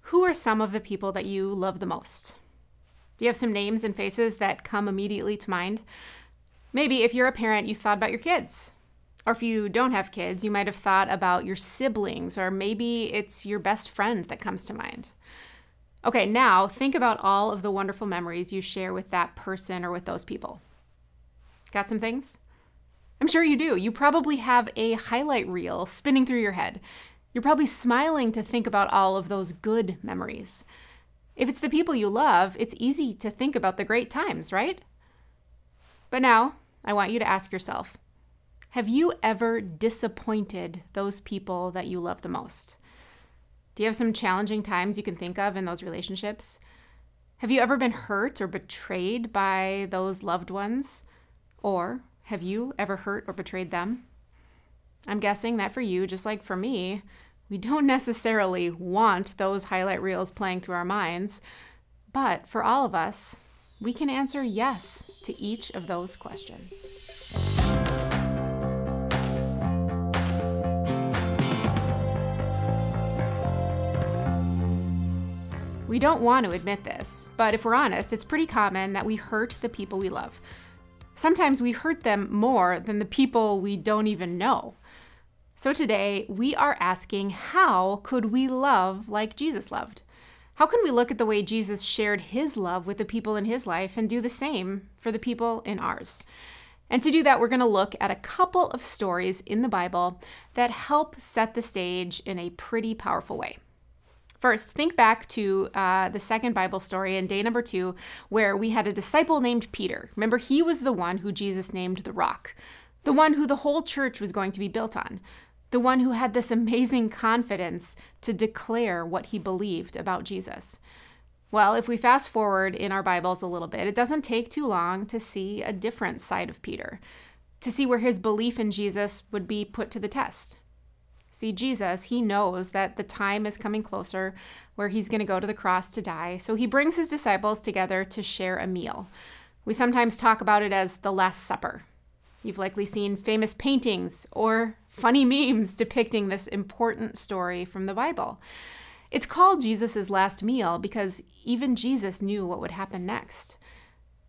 Who are some of the people that you love the most? Do you have some names and faces that come immediately to mind? Maybe if you're a parent, you've thought about your kids. Or if you don't have kids, you might have thought about your siblings, or maybe it's your best friend that comes to mind. Okay, now think about all of the wonderful memories you share with that person or with those people. Got some things? I'm sure you do. You probably have a highlight reel spinning through your head. You're probably smiling to think about all of those good memories. If it's the people you love, it's easy to think about the great times, right? But now, I want you to ask yourself, have you ever disappointed those people that you love the most? Do you have some challenging times you can think of in those relationships? Have you ever been hurt or betrayed by those loved ones? Or have you ever hurt or betrayed them? I'm guessing that for you, just like for me, we don't necessarily want those highlight reels playing through our minds, but for all of us, we can answer yes to each of those questions. We don't want to admit this, but if we're honest, it's pretty common that we hurt the people we love. Sometimes we hurt them more than the people we don't even know. So today, we are asking, how could we love like Jesus loved? How can we look at the way Jesus shared his love with the people in his life and do the same for the people in ours? And to do that, we're going to look at a couple of stories in the Bible that help set the stage in a pretty powerful way. First, think back to the second Bible story in day number 2, where we had a disciple named Peter. Remember, he was the one who Jesus named the rock, the one who the whole church was going to be built on, the one who had this amazing confidence to declare what he believed about Jesus. Well, if we fast forward in our Bibles a little bit, it doesn't take too long to see a different side of Peter, to see where his belief in Jesus would be put to the test. See, Jesus, he knows that the time is coming closer where he's going to go to the cross to die, so he brings his disciples together to share a meal. We sometimes talk about it as the Last Supper. You've likely seen famous paintings or funny memes depicting this important story from the Bible. It's called Jesus' last meal because even Jesus knew what would happen next.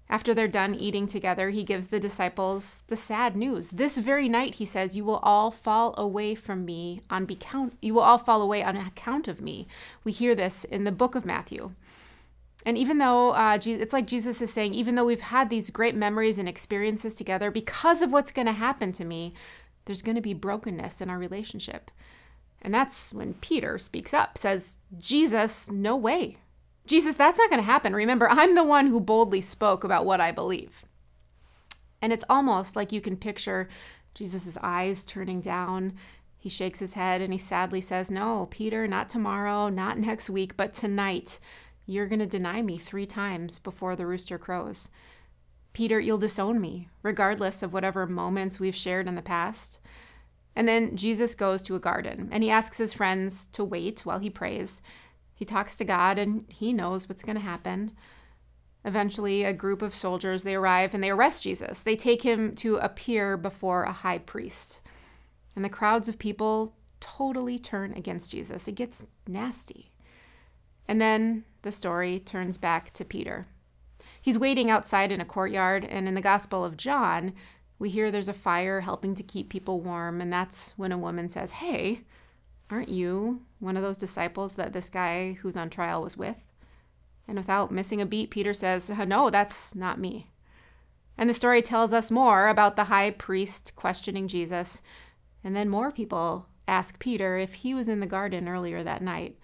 After they're done eating together, he gives the disciples the sad news. This very night, he says, you will all fall away from me you will all fall away on account of me. We hear this in the book of Matthew. And even though it's like Jesus is saying, even though we've had these great memories and experiences together, because of what's going to happen to me, there's going to be brokenness in our relationship. And that's when Peter speaks up, says, Jesus, no way. Jesus, that's not going to happen. Remember, I'm the one who boldly spoke about what I believe. And it's almost like you can picture Jesus' eyes turning down. He shakes his head and he sadly says, no, Peter, not tomorrow, not next week, but tonight. You're going to deny me 3 times before the rooster crows. Peter, you'll disown me, regardless of whatever moments we've shared in the past. And then Jesus goes to a garden, and he asks his friends to wait while he prays. He talks to God, and he knows what's going to happen. Eventually, a group of soldiers, they arrive, and they arrest Jesus. They take him to appear before a high priest. And the crowds of people totally turn against Jesus. It gets nasty. And then the story turns back to Peter. He's waiting outside in a courtyard, and in the Gospel of John, we hear there's a fire helping to keep people warm, and that's when a woman says, hey, aren't you one of those disciples that this guy who's on trial was with? And without missing a beat, Peter says, no, that's not me. And the story tells us more about the high priest questioning Jesus, and then more people ask Peter if he was in the garden earlier that night.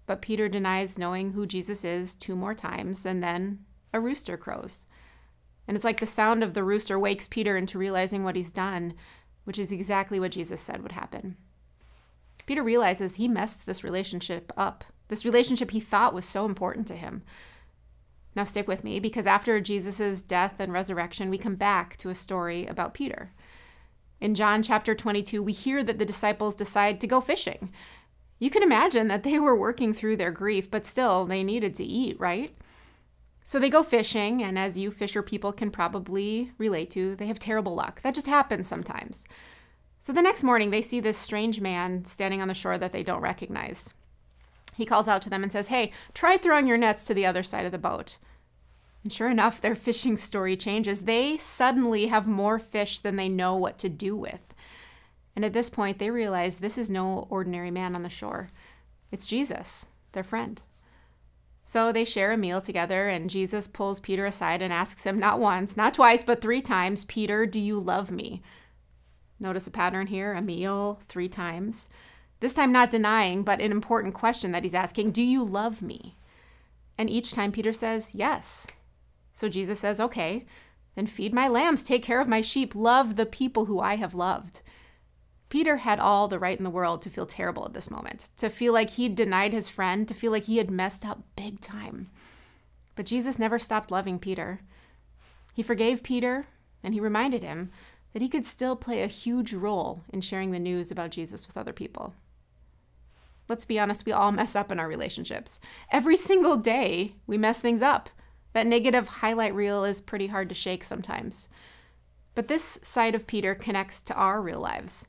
But Peter denies knowing who Jesus is 2 more times, and then a rooster crows. And it's like the sound of the rooster wakes Peter into realizing what he's done, which is exactly what Jesus said would happen. Peter realizes he messed this relationship up, this relationship he thought was so important to him. Now stick with me, because after Jesus' death and resurrection, we come back to a story about Peter. In John chapter 22, we hear that the disciples decide to go fishing. You can imagine that they were working through their grief, but still they needed to eat, right? So they go fishing, and as you fisher people can probably relate to, they have terrible luck. That just happens sometimes. So the next morning, they see this strange man standing on the shore that they don't recognize. He calls out to them and says, "Hey, try throwing your nets to the other side of the boat." And sure enough, their fishing story changes. They suddenly have more fish than they know what to do with. And at this point, they realize this is no ordinary man on the shore. It's Jesus, their friend. So they share a meal together, and Jesus pulls Peter aside and asks him not once, not twice, but 3 times, "Peter, do you love me?" Notice a pattern here, a meal 3 times. This time not denying, but an important question that he's asking, "Do you love me?" And each time Peter says, "Yes." So Jesus says, "Okay, then feed my lambs, take care of my sheep, love the people who I have loved." Peter had all the right in the world to feel terrible at this moment, to feel like he'd denied his friend, to feel like he had messed up big time. But Jesus never stopped loving Peter. He forgave Peter, and he reminded him that he could still play a huge role in sharing the news about Jesus with other people. Let's be honest, we all mess up in our relationships. Every single day, we mess things up. That negative highlight reel is pretty hard to shake sometimes. But this side of Peter connects to our real lives.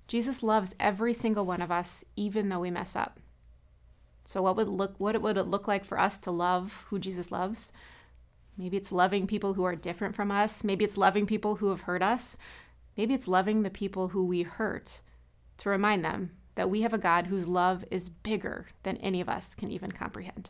Jesus loves every single one of us, even though we mess up. So what would it look like for us to love who Jesus loves? Maybe it's loving people who are different from us. Maybe it's loving people who have hurt us. Maybe it's loving the people who we hurt, to remind them that we have a God whose love is bigger than any of us can even comprehend.